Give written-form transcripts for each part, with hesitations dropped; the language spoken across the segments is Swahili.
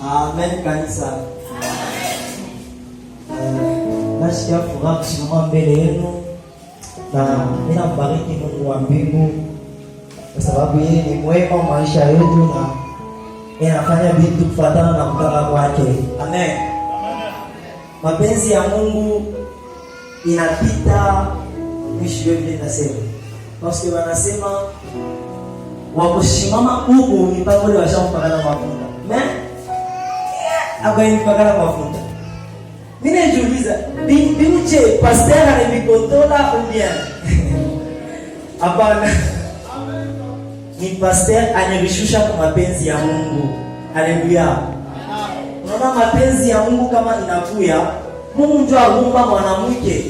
Amen kanisa. Nasikia furaha kusimama mbele yenu na ninambariki Mungu wa mbingu kwa sababu yeye ni mwema maisha yetu na anafanya vitu kufuatana na kutaka kwake. Amen. Mapenzi ya Mungu inapita mwisho yote nasema. Basi wanasema wakusimama huko mipango ile washampakana mafuta. Amen. Abai mpakana mafuta. Mimi najiuliza, binuje pastor ananikontrola ou bien? Hapana. Ni pastor anarishusha kwa mapenzi ya Mungu. Haleluya. Unaona mapenzi ya Mungu kama inakuya, Mungu ndio aumba mwanamke.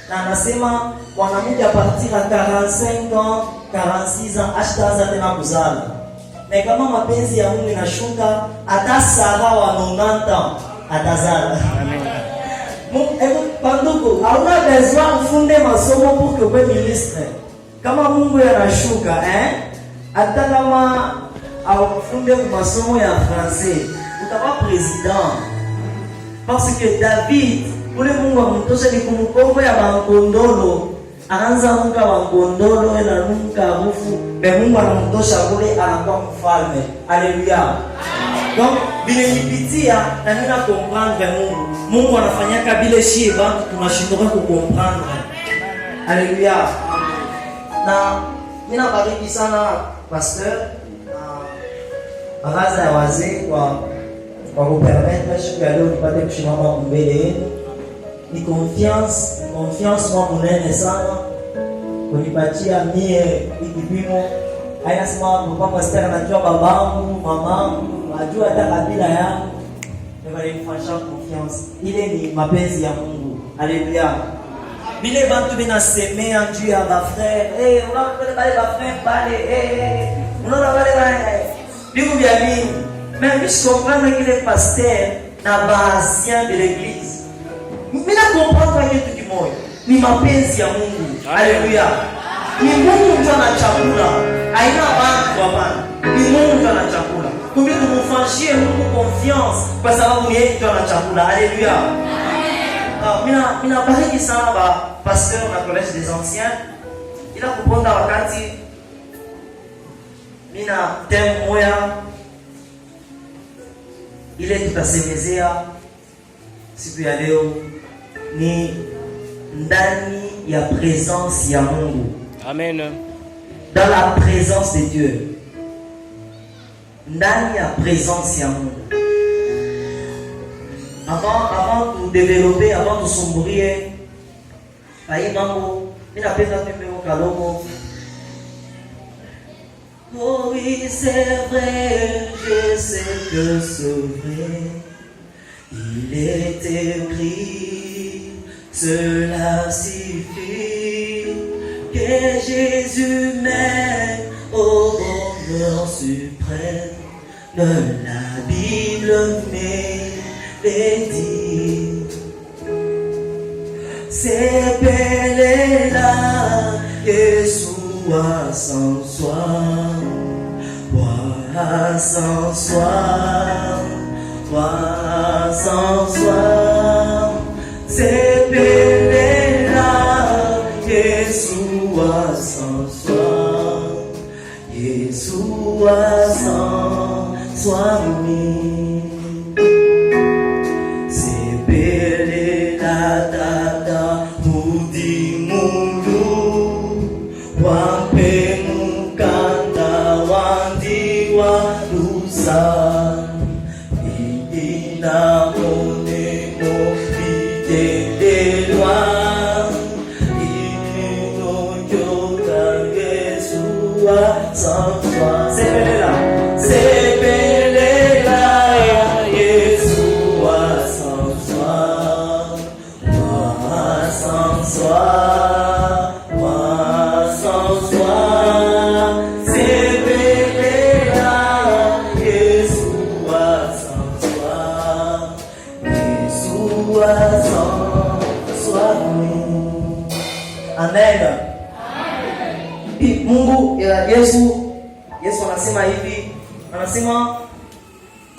Na anasema mwanamke a partir ya 45 ans, 46 ans ashtaanza tena kuzala. Na kama mapenzi ya Mungu inashuka, hata Sara wa 90 ans atazala. Amen. Panduku, hauna besoin ufunde masomo pour que uwe ministre. Kama Mungu yanashuka, hata kama aufunde masomo ya français, utakuwa president. Parce que David, ule Mungu amtosha ni kumkongo ya bankondolo. Anaanza munga bankondolo ila nunka harufu, Mungu anamtosha kule anakuwa mfalme. Haleluya. Donc, bile nipitia na nina comprendre Mungu. Mungu anafanyaka bile shiba tunashindwa kukomprendre. Haleluya. Na mina bariki sana pasteur na baraza ya wazee kwa kupermettre siku ya leo nipate kusimama mbele yenu. Ni confiance mwa munene sana kunipatia mie ikipimo. Haina sema kwa pasteur anajua babangu, mamangu, ajua hata kabila yangu. Ndio nifanyisha confiance. Ile ni mapenzi ya Mungu. Haleluya. Bile bantu binasemea juu ya ba frère, unaona wale ba frère pale, unaona wale biku bya mimi. Mais je comprends que les pasteurs na baasien de l'église. Mimi na comprendre kitu kimoja. Ni mapenzi ya Mungu. Haleluya. Ni Mungu ndio anachakula. Haina watu hapana. Ni Mungu ndio anachakula. Kumbe tumfanyie Mungu confiance kwa sababu yeye ndio anachakula. Haleluya. Mina bariki sana ba pasteur na collège des anciens. Ila kuponda wakati mina thème moya ile tutasemezea siku ya leo ni ndani ya présence ya Mungu. Amen. Dans la présence de Dieu. Ndani ya présence ya Mungu. Avant de développer, avant de sombrer, ninapenda pembeo kalongo. Oh oui, c'est vrai, je sais que c'est vrai. Il est écrit, cela suffit, que Jésus m'aime au bonheur suprême. La Bible m'est dit, c'est bel et là que soit sans soi, toi sans soi, toi sans soi, c'est bel et là que soit sans soi, que soit sans soi. Mungu Yesu anasema hivi anasema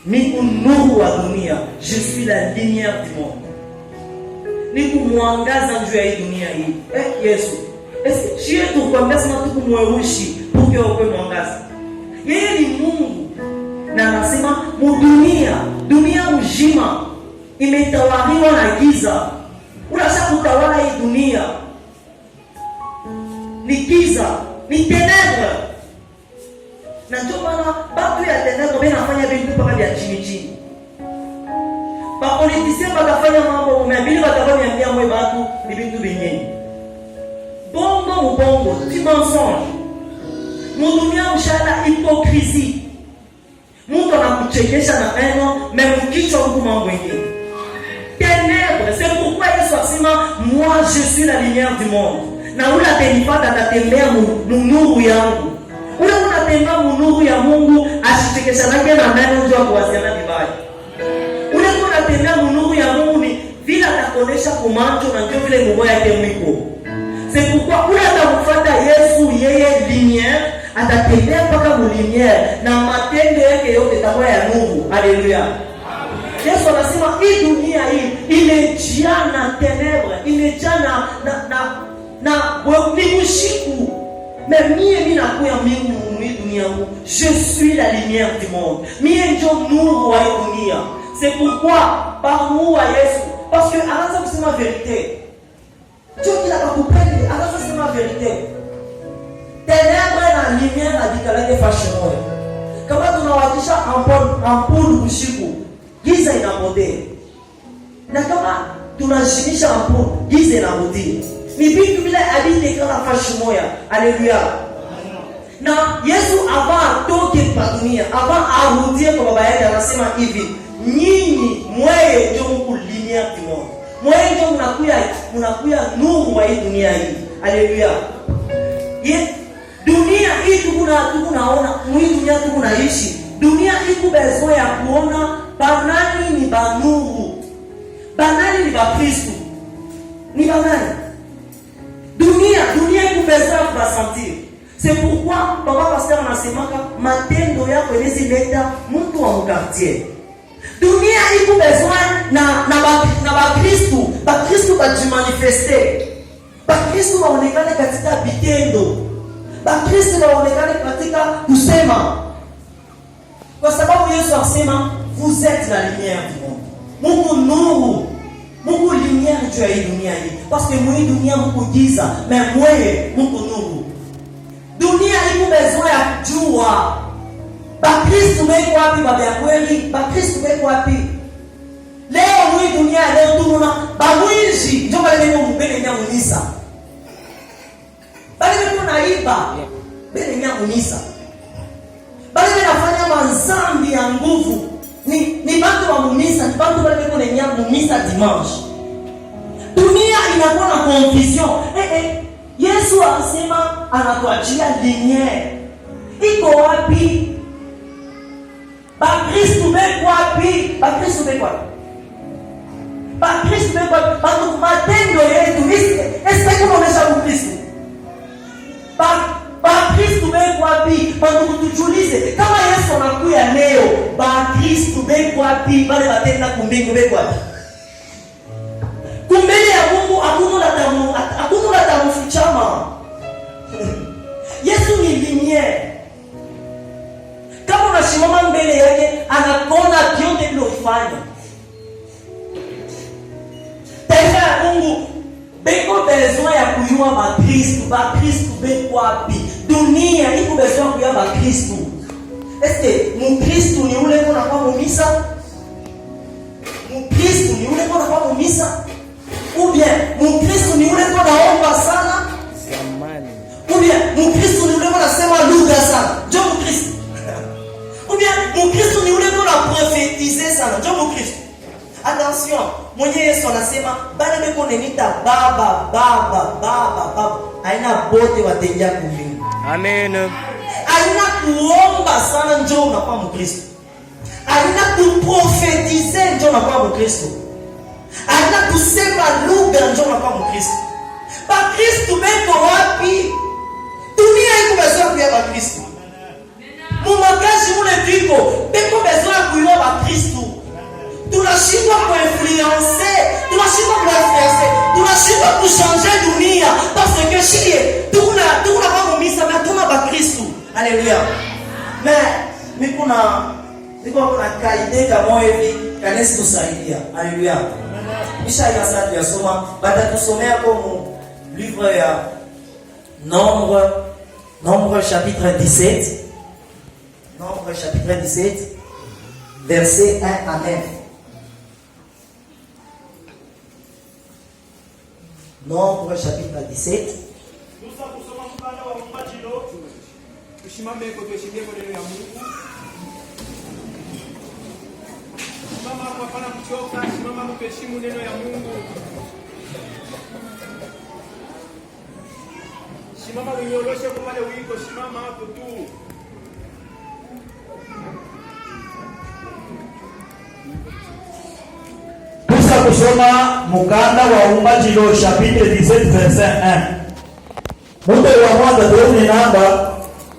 niko nuru wa dunia, je suis la lumière du monde. Niko mwangaza juu ya hii dunia hii. Yesu, sio tu kuambia sema tuko mweushi pour que uwe mwangaza. Yeye ni Mungu. Na anasema dunia mzima imetawaliwa na giza. Unataka kutawala hii dunia. Ni giza, ni ténèbres. Na ndio maana batu ya ténèbres wanafanya vitu mpaka vya chini. Bapolitisia batafanya mambo mbili batafanya mwe batu ni vitu vingine. Bongo, tu mensonge. Mudunia mshala hypocrisie. Mungu anakuchekesha na neno, memkichwa huko mambo mengine. Ténèbres, c'est pourquoi Yesu asema moi je suis la lumière du monde. Na ula tenipata tatembea nuru yangu. Ule unatembea nuru ya Mungu asichekesha nake na neno ndio kuwasiliana vibaya. Ule unatembea nuru ya Mungu ni vile atakonesha kumancho na ndio vile nguvu yake mwiko. C'est pourquoi ule atakufuata Yesu yeye lumière atatembea mpaka lumière na matendo yake yote itakuwa ya Mungu. Haleluya. Yesu anasema hii dunia hii imejaa na ténèbres, imejaa na mshiku. Mais mimi nakuya mimi dunia huu. Je suis la lumière du monde. Mimi ndio nuru wa dunia. C'est pourquoi par moi Yesu, parce que anaanza kusema vérité. Dieu qui l'a pas compris, anaanza kusema vérité. Ténèbres na lumière na dikalake fashion. Kama tunawakisha ampul usiku, giza inapotea. Na kama tunashimisha ampul, giza inapotea. Ni vitu vile alite kama fashion moya. Haleluya. Na Yesu atoke kwa dunia, arudie kwa baba yake anasema hivi, nyinyi mweye ndio mko lumière du monde. Mweye ndio mnakuya nuru wa hii dunia hii. Haleluya. Dunia hii tunaona, mwii dunia tunaishi. Dunia iko besoin ya kuona banani ni banuru. Banani ni bakristo. Ni banani. Dunia iko besoin ya kubasentir. C'est pourquoi papa pasteur anasemaka matendo yako inazileta mtu wa mkartier. Dunia iko besoin na bakristo. Bakristo bajimanifeste. Bakristo waonekane katika vitendo. Bakristo waonekane katika kusema. Kwa sababu Yesu asema vous êtes la lumière du monde. Mungu nuru. Mungu lumière juu ya hii dunia hii. Parce que mwii dunia Mungu giza, mais mweye Mungu nuru. Dunia iko besoin ya kujua. Bakristo weko wapi baba ya kweli? Bakristo weko wapi? Leo mwii dunia leo tununa babwinji ndio wale ndio mbele ya Munisa. Bali wewe unaiba mbele ya Munisa. Bali wanafanya mazambi ya nguvu. Ni watu wa Munisa, ni watu wale wako ndani ya Munisa dimanche. Dunia inakuwa na confusion. Yesu anasema anatuachia lumière. Iko wapi? Bakristo beko wapi? Bakristo beko wapi? Bakristo beko wapi? Bado matendo yetu est-ce que unaonesha Ukristo? Bakristo beko wapi? Bado kutujulize kama Yesu anakuja leo, bakristo beko wapi? Bale batenda kumbingu beko wapi? Kumbele ya Mungu hakuna damu fichama. Yesu ni lumière. Kama unasimama mbele yake anakuona vyote vilofanya. Taifa ya Mungu beko besoin ya kujua bakristo beko wapi? Dunia iko besoin kujua bakristo. Est-ce Mkristo ni ule mwana kwa Munisa? Mkristo ni ule mwana kwa Munisa? Ou bien Mkristo ni ule mwana naomba sana? Ou bien Mkristo ni ule mwana sema lugha sana? Ndio Mkristo. Ou bien Mkristo ni ule mwana prophétiser sana? Ndio Mkristo. Attention, mwenye Yesu anasema bale beko nenita baba. Haina bote watendea kumbingu. Amen. Haina kuomba sana njoo unakuwa Mkristo. Haina kuprofetize njoo unakuwa Mkristo. Haina kusema lugha njoo unakuwa Mkristo. Bakristo beko wapi? Dunia iko besoin ya bakristo. Mumakazi mule viko tunashindwa kuinfluencer, tunashindwa kuchanger dunia parce que shie tukuna kumisa na tuna ba Kristo. Haleluya. Mais niko na kaide kama hivi kanisa tusaidia. Haleluya. Kisha ya sasa tunasoma batatusomea kwa livre ya Nombre chapitre 17. Nombre chapitre 17 verset 1 à 9. Nombre chapitre 17. Tusimame kuheshimia neno ya Mungu. Simama hapana kuchoka, simama kuheshimu neno ya Mungu. Simama unyoroshe kwa wale wiko, simama hapo tu. Tusa kusoma mukanda wa Umbajilo chapitre 17 verset 1. Muto wa mwanza tuone namba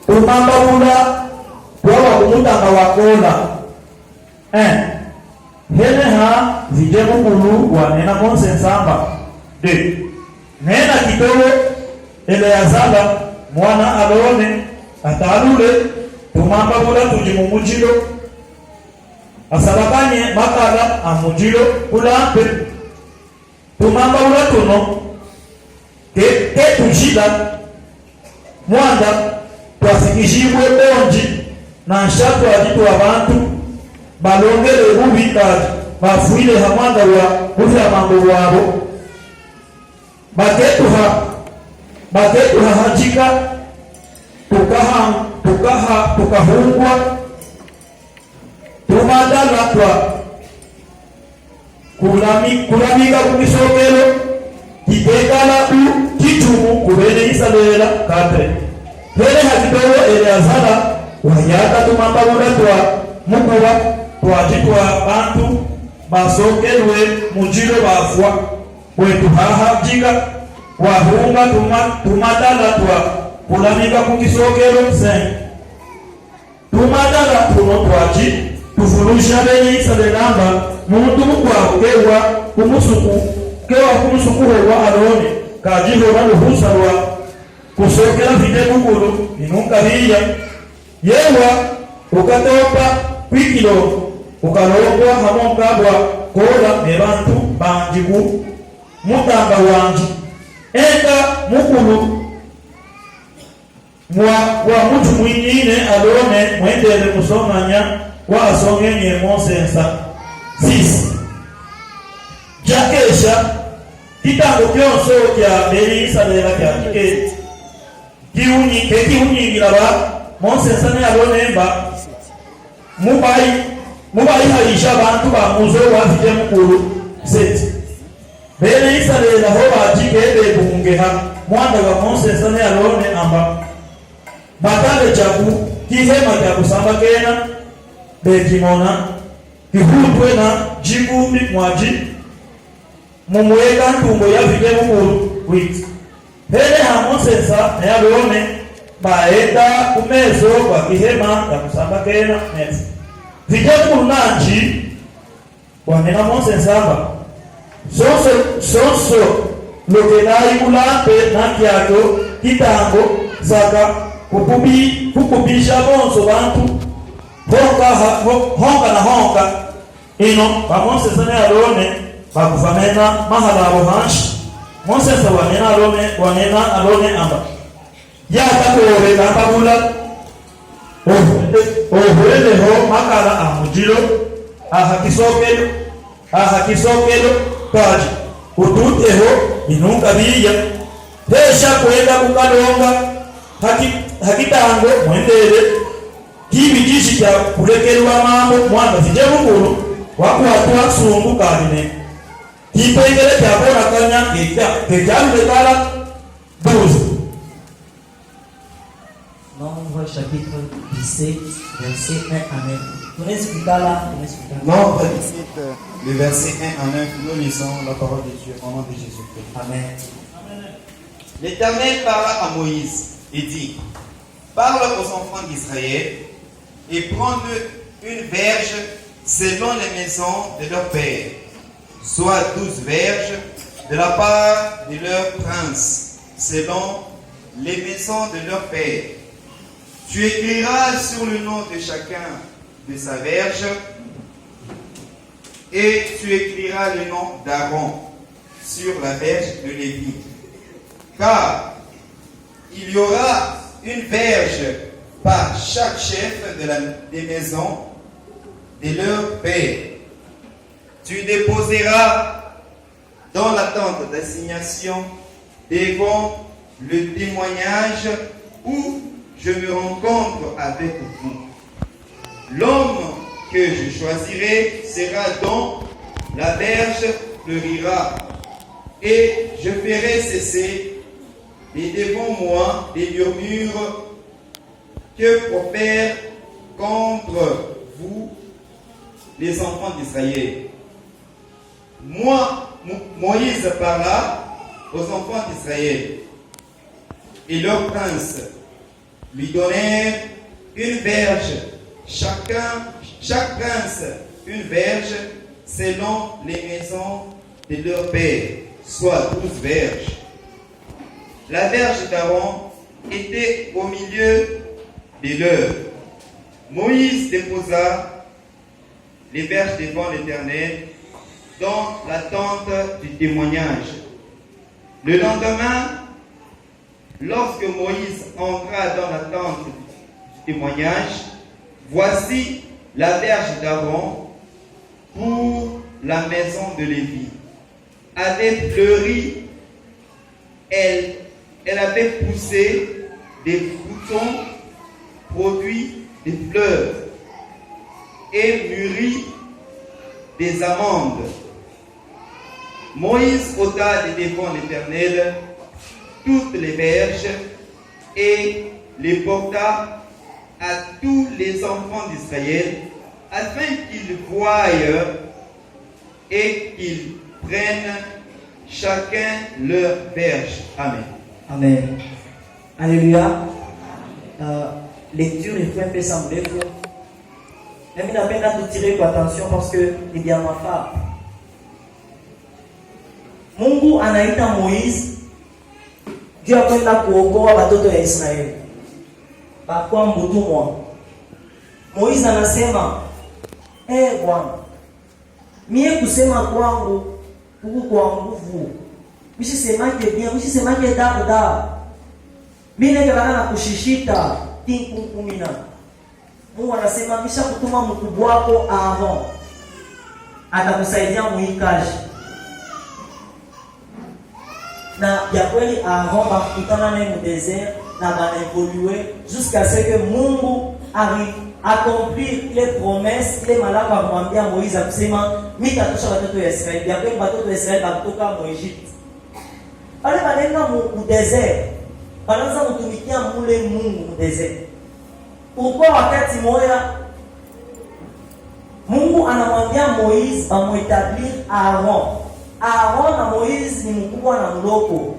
tumamba bula kwa kumutanga wakola. Hele ha vijemu kulu wa nena monse samba. 2. Nena kitowe Eleazaba mwana Alone atalule tumamba bula tujimumujilo asabakanye makala amujilo ulampe tumamba bula tuno ke tujila mwanda twasikishibwe onji na nshatu ajitu abantu balongele bubi kati bafuile hamwanda wa kufya mambo wabo baketuha hajika tukahungwa tumadala twa kulamika kumisokelo kitekala kitumu kubene isalela katre hele hakitowo Eleazara wayaka tumambabula twa mukuba twajitwa bantu basokelwe mujilo bafwa kwetu hahajika wahunga tumadala twa kulamika kukisokelo sen tumadala tuno twaji tufulusha bene isalela muntu mukwaho kewa kumusuku wa Aroni kajiho baluhusa wa kusokela vide mukulu inunka hiya yewa ukatopa kwikilo ukalongwa hamongabwa kola mebantu banjigu mutanga wanji enda mukulu wa mutu mwingine Alone mwendele musomanya wa asongenye monsensa 6 jakesha kitango kyonso kya Israela kya kiketi kiunyingira ba monsensa ne Alone mubayi haisha abantu bamuzo wafite mukulu 7 bene Israela ho bajike bungeha mwanda wa monsensa ne Alone amba batale chaku kihema kya kusamba kena bekimona kihutwe na jigumi mwaji mumweka ntumbo ya vile mukulu witi hele hamonsensa ne Alone baenda kumezo kwa kihema ya kusamba kena nesi vile mukulu nanji wanena monsensa amba soso lokelai ulampe na kyako kitango zaka kukubisha bonso bantu honga ino bamonsensa ne Alone bakufamena mahala abo hanshi monsensa wanena Alone amba yakatore nambabula ohueleho makala amujilo ahakisokelo kaji ututeho inunga biya tesha kwenda kukalonga hakitango mwendele kibijishi kya kulekelwa mambo mwanda vije mukulu wakuhatwa sungu kanine kipengele kya bona kanya kejalu kala 12. Nombre chapitre 17 verset 1 à 9. Tunaweza kukala. Nombre 17 le verset 1 à 9, nous lisons la parole de Dieu au nom de Jésus-Christ. Amen. L'Éternel parla à Moïse et dit: parle aux enfants d'Israël et prends une verge selon les maisons de leur père, soit 12 verges de la part de leur prince, selon les maisons de leur père. Tu écriras sur le nom de chacun de sa verge, et tu écriras le nom d'Aaron sur la verge de Lévi. Car il y aura une verge par chaque chef des maisons de leur père. Tu déposeras dans la tente d'assignation devant le témoignage où je me rencontre avec vous. L'homme que je choisirai sera dans la verge fleurira, et je ferai cesser de devant moi des murmures que profèrent contre vous les enfants d'Israël. Moïse parla aux enfants d'Israël, et leurs princes lui donnèrent une verge, chaque prince une verge, selon les maisons de leur père, soit 12 verges. La verge d'Aaron était au milieu de leur. Moïse déposa les verges devant l'Éternel dans la tente du témoignage. Le lendemain, lorsque Moïse entra dans la tente du témoignage, voici la verge d'Aaron pour la maison de Lévi avait fleuri, elle avait poussé des boutons, produit des fleurs et mûri des amandes. Moïse ôta de devant l'Éternel toutes les verges et les porta à tous les enfants d'Israël, afin qu'ils voient et qu'ils prennent chacun leur verge. Amen. Amen. Alléluia. Lecture, il faut un peu sembler. Même il a peine à tout tirer pour attention parce que il y a ma femme. Mungu anaita Moïse juu ya kwenda kuokoa watoto ya Israeli. Bakwa mbutumwa. Moïse anasema, Bwana, mie kusema kwangu huku kwa nguvu. Mshisemake bien, mshisemake da. Mimi ndio na kushishita tinkumina. Mungu anasema kisha kutuma mkubwa wako Aaron. Atakusaidia muikaji. Na ya kweli Aaron bakutana naye mu désert na banaevoluer jusqu'à ce que Mungu arrive accomplir les promesses, les malaka kumwambia Moïse akusema mitatusha watoto wa Israeli. Ya kweli watoto wa Israeli kutoka mu Egypt. Pale banenda mu désert. Banaanza kutumikia mule Mungu mu désert. Uko wakati moja Mungu anamwambia Moïse amuetablir Aaron. Aaron na Moïse ni mkubwa na mdogo.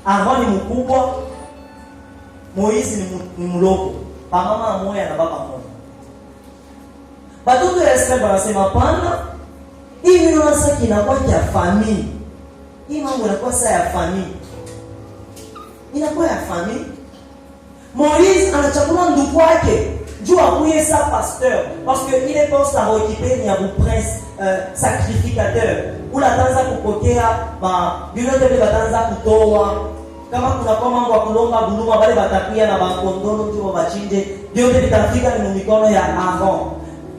Aaron ni mkubwa, Moïse ni mdogo. Mama mmoja na baba mmoja. Batoto ya Israeli wanasema pana, hii ni nasa kinakuwa ya family. Hii mambo inakuwa saa ya family. Inakuwa ya family. Moïse anachakula ndugu wake juu akuye sa pasteur parce que il est pense à occuper ni abu prince sacrificateur ula tanza kupokea ba vyote vile batanza kutoa kama kuna kwa mambo ya kulomba buluma bale batakia na bakondolo mtu bachinje vyote vitafika ni mikono ya Aaron.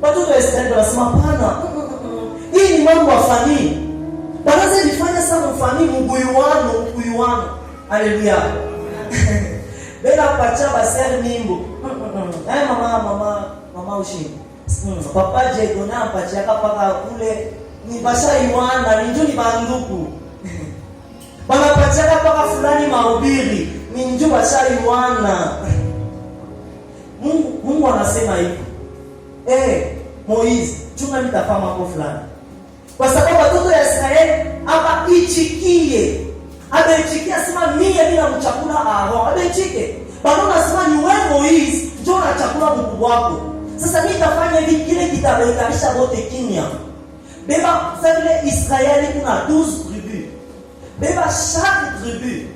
Watoto wa Israeli wanasema pana, hii ni mambo ya family. Banaanza kufanya sana family mbuyuano. Haleluya. Bela pacha basel mimbo. Mama ushi. Papa je dona pacha kapaka kule ni basha iwanda ni njoo ni banduku. Bana pacha kapaka fulani mahubiri ni njoo basha iwanda. Mungu anasema hivi. Moïse, chunga nitafanya mambo fulani. Kwa sababu watoto ya Israeli hapa ichikie. Abechikia sema mimi bila mchakula Aaron. Abechike. Bado nasema ni wewe Moïse, njoo na chakula mkubwa wako. Sasa nitafanya hivi, kile kitabekalisha bote kimya. Beba, vous savez, Israël kuna 12 tribus. Beba chaque tribu.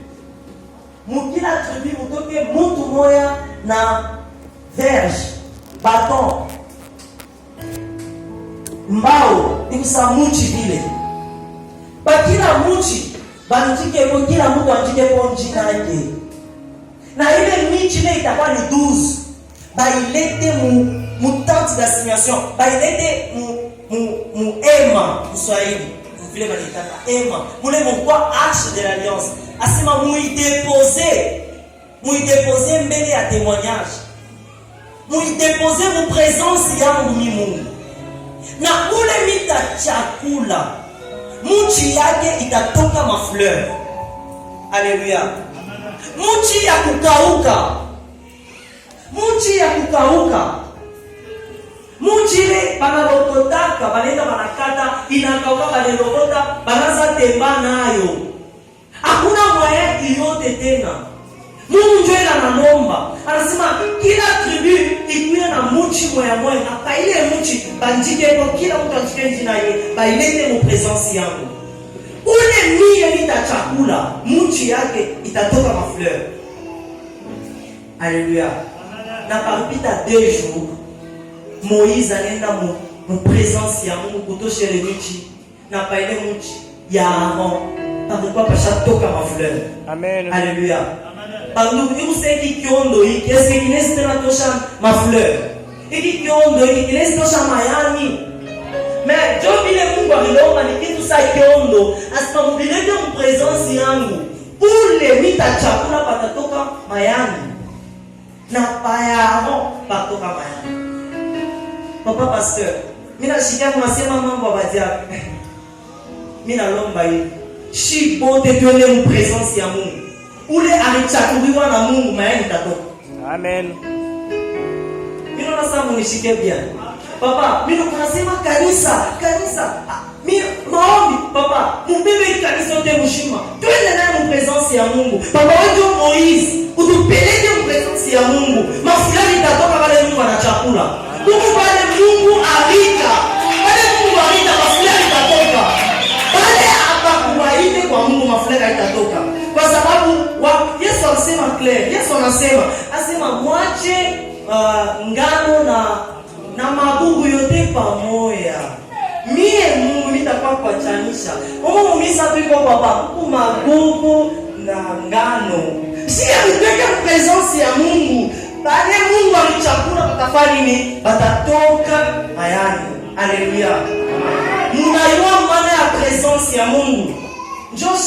Mukila tribu mutoke mutu moya na verge, bâton, mbao, ikusa muchi vile. Bakila muchi, banjike kwa kila mtu anjike kwa njina yake. Na ile michi ile itakuwa ni 12. Bailete mu tente d'assignation, bailete mu ema Kiswahili, vile banitaka ema. Mule mkwa arche de l'alliance. Asema muidepose mbele ya témoignage. Muidepose mu présence yangu mi Mungu. Na ule mita chakula, muchi yake itatoka mafleur. Alléluia. Muchi ya kukauka. Muchi ya kukauka. Muchi ile banalototaka, banenda banakata, inakauka banelokota, banaza temba nayo. Hakuna mwaya yote tena. Mungu ndio ananomba. Anasema kila tribu ikuwe na muchi moya moya. Na ile muchi banjike kwa kila mtu anjike njina yeye. Bailete mu presence yangu. Ule mie nita chakula, muchi yake itatoka mafleur. Alléluia. Na parapita 2 jours, Moïse anenda mu presence ya Mungu kutosha ile muchi. Na pa ile muchi ya Aaron. Pourquoi pas toka mafleur. Amen. Alléluia. Bandugu, ikuseki kiondo hiki, eske kinesi tena tosha mafleur. Hiki kiondo hiki kinesi tosha mayani. Mais jo bile Mungu alilomba ni kitu sa kiondo, asema mbilete mu presence yangu. Ule mita chakula patatoka mayani. Na payaro patoka mayani. Papa pasteur, mina shikia mwasema mambo abadia. Mina lomba hivi. Shi bote tuende mu presence ya Mungu. Ule alichakuliwa na Mungu mayani tatoka. Amen. Mino nasa munishike bien. Papa, mino kunasema kanisa. Mino maombi, papa, mbebe kanisa yote mshima. Tuende naye mu presence ya Mungu. Papa wewe Moïse, utupeleke mu presence ya Mungu. Mafulani tatoka pale Mungu anachakula. Mungu pale Mungu alika. Pale Mungu alika mafulani tatoka. Pale hapa kuwaite kwa Mungu mafulani itatoka. Kwa sababu Yesu alisema clear. Yesu anasema mwache ngano na magugu yote pamoja. Mie Mungu nitakuwa kuachanisha. Mungu misa tuko baba, magugu na ngano. Si alipeka presence ya Mungu. Baada Mungu alichakula patafari ni batatoka mayani. Alléluia. Munaiwa maana ya presence ya Mungu. Njoo